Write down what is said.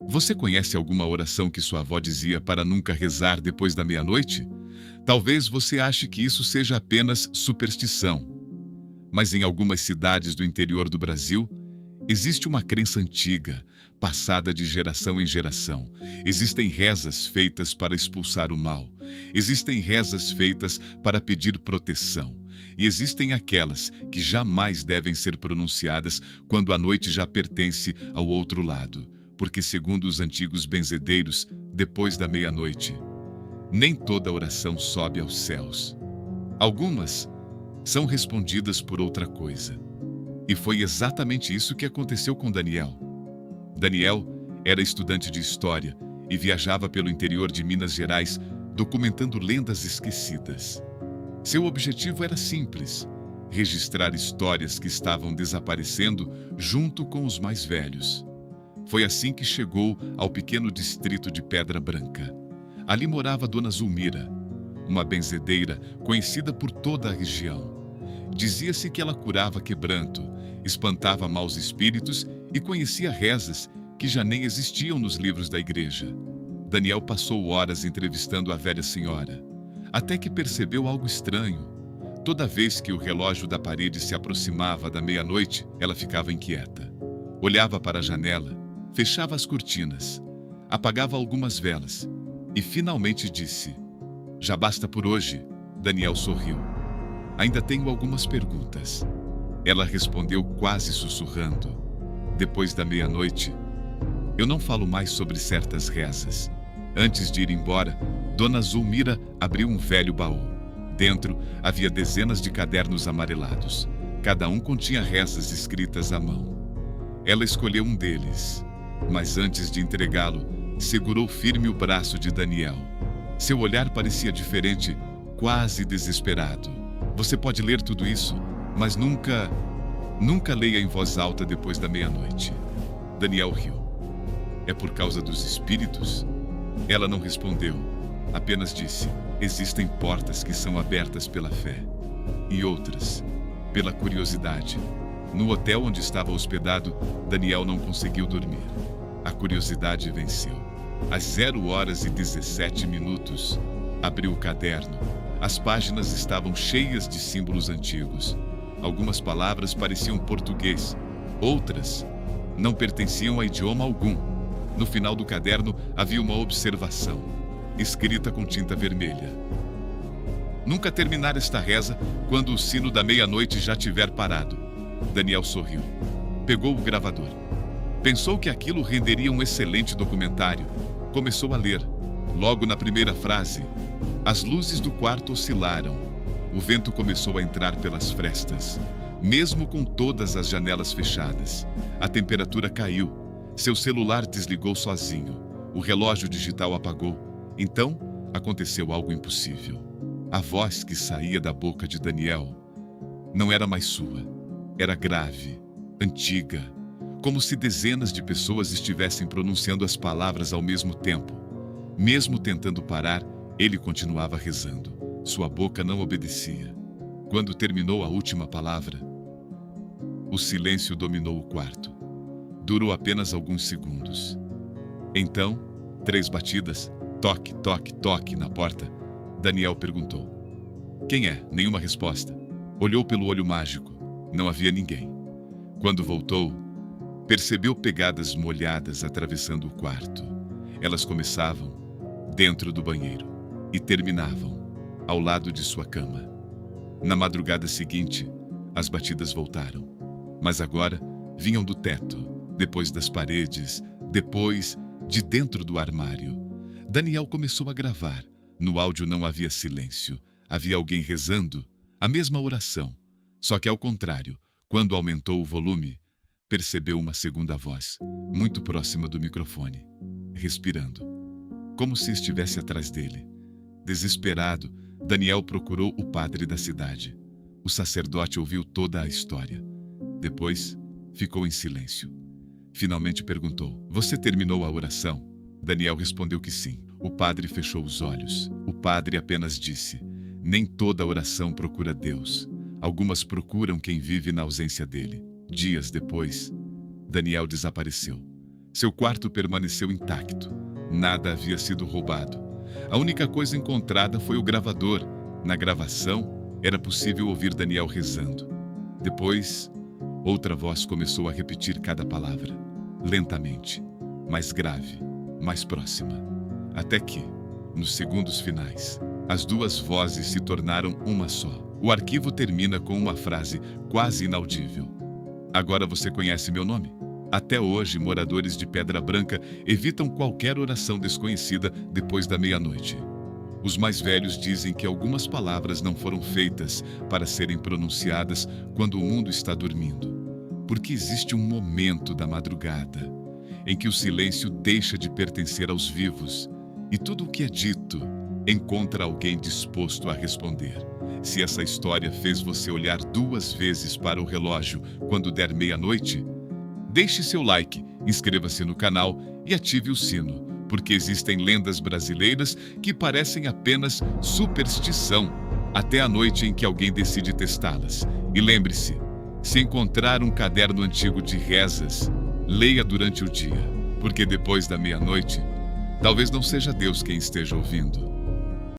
Você conhece alguma oração que sua avó dizia para nunca rezar depois da meia-noite? Talvez você ache que isso seja apenas superstição, mas em algumas cidades do interior do Brasil, existe uma crença antiga, passada de geração em geração. Existem rezas feitas para expulsar o mal. Existem rezas feitas para pedir proteção. E existem aquelas que jamais devem ser pronunciadas quando a noite já pertence ao outro lado. Porque, segundo os antigos benzedeiros, depois da meia-noite, nem toda oração sobe aos céus. Algumas são respondidas por outra coisa. E foi exatamente isso que aconteceu com Daniel. Daniel era estudante de história e viajava pelo interior de Minas Gerais documentando lendas esquecidas. Seu objetivo era simples: registrar histórias que estavam desaparecendo junto com os mais velhos. Foi assim que chegou ao pequeno distrito de Pedra Branca. Ali morava Dona Zulmira, uma benzedeira conhecida por toda a região. Dizia-se que ela curava quebranto, espantava maus espíritos e conhecia rezas que já nem existiam nos livros da igreja. Daniel passou horas entrevistando a velha senhora, até que percebeu algo estranho. Toda vez que o relógio da parede se aproximava da meia-noite, ela ficava inquieta. Olhava para a janela, fechava as cortinas, apagava algumas velas e finalmente disse: "Já basta por hoje." Daniel sorriu. "Ainda tenho algumas perguntas." Ela respondeu quase sussurrando: "Depois da meia-noite, eu não falo mais sobre certas rezas." Antes de ir embora, Dona Zulmira abriu um velho baú. Dentro havia dezenas de cadernos amarelados. Cada um continha rezas escritas à mão. Ela escolheu um deles, mas antes de entregá-lo, segurou firme o braço de Daniel. Seu olhar parecia diferente, quase desesperado. "Você pode ler tudo isso, mas nunca leia em voz alta depois da meia-noite." Daniel riu. "É por causa dos espíritos?" Ela não respondeu, apenas disse: "Existem portas que são abertas pela fé, e outras pela curiosidade." No hotel onde estava hospedado, Daniel não conseguiu dormir. A curiosidade venceu. Às 0h17, abriu o caderno. As páginas estavam cheias de símbolos antigos. Algumas palavras pareciam português, outras não pertenciam a idioma algum. No final do caderno havia uma observação, escrita com tinta vermelha: "Nunca terminar esta reza quando o sino da meia-noite já tiver parado." Daniel sorriu. Pegou o gravador. Pensou que aquilo renderia um excelente documentário. Começou a ler. Logo na primeira frase, as luzes do quarto oscilaram. O vento começou a entrar pelas frestas, mesmo com todas as janelas fechadas. A temperatura caiu. Seu celular desligou sozinho. O relógio digital apagou. Então, aconteceu algo impossível. A voz que saía da boca de Daniel não era mais sua. Era grave, antiga, como se dezenas de pessoas estivessem pronunciando as palavras ao mesmo tempo. Mesmo tentando parar, ele continuava rezando. Sua boca não obedecia. Quando terminou a última palavra, o silêncio dominou o quarto. Durou apenas alguns segundos. Então, 3 batidas, toque, toque, toque na porta. Daniel perguntou: "Quem é?" Nenhuma resposta. Olhou pelo olho mágico. Não havia ninguém. Quando voltou, percebeu pegadas molhadas atravessando o quarto. Elas começavam dentro do banheiro e terminavam ao lado de sua cama. Na madrugada seguinte, as batidas voltaram. Mas agora vinham do teto, depois das paredes, depois de dentro do armário. Daniel começou a gravar. No áudio não havia silêncio. Havia alguém rezando a mesma oração. Só que ao contrário, quando aumentou o volume, percebeu uma segunda voz, muito próxima do microfone, respirando, como se estivesse atrás dele. Desesperado, Daniel procurou o padre da cidade. O sacerdote ouviu toda a história. Depois, ficou em silêncio. Finalmente perguntou: "Você terminou a oração?" Daniel respondeu que sim. O padre fechou os olhos. O padre apenas disse: "Nem toda oração procura Deus. Algumas procuram quem vive na ausência dele." Dias depois, Daniel desapareceu. Seu quarto permaneceu intacto. Nada havia sido roubado. A única coisa encontrada foi o gravador. Na gravação, era possível ouvir Daniel rezando. Depois, outra voz começou a repetir cada palavra, lentamente, mais grave, mais próxima. Até que, nos segundos finais, as duas vozes se tornaram uma só. O arquivo termina com uma frase quase inaudível. Agora você conhece meu nome? Até hoje, moradores de Pedra Branca evitam qualquer oração desconhecida depois da meia-noite. Os mais velhos dizem que algumas palavras não foram feitas para serem pronunciadas quando o mundo está dormindo, porque existe um momento da madrugada em que o silêncio deixa de pertencer aos vivos e tudo o que é dito encontra alguém disposto a responder. Se essa história fez você olhar 2 vezes para o relógio quando der meia-noite, deixe seu like, inscreva-se no canal e ative o sino, porque existem lendas brasileiras que parecem apenas superstição, até a noite em que alguém decide testá-las. E lembre-se, se encontrar um caderno antigo de rezas, leia durante o dia, porque depois da meia-noite, talvez não seja Deus quem esteja ouvindo,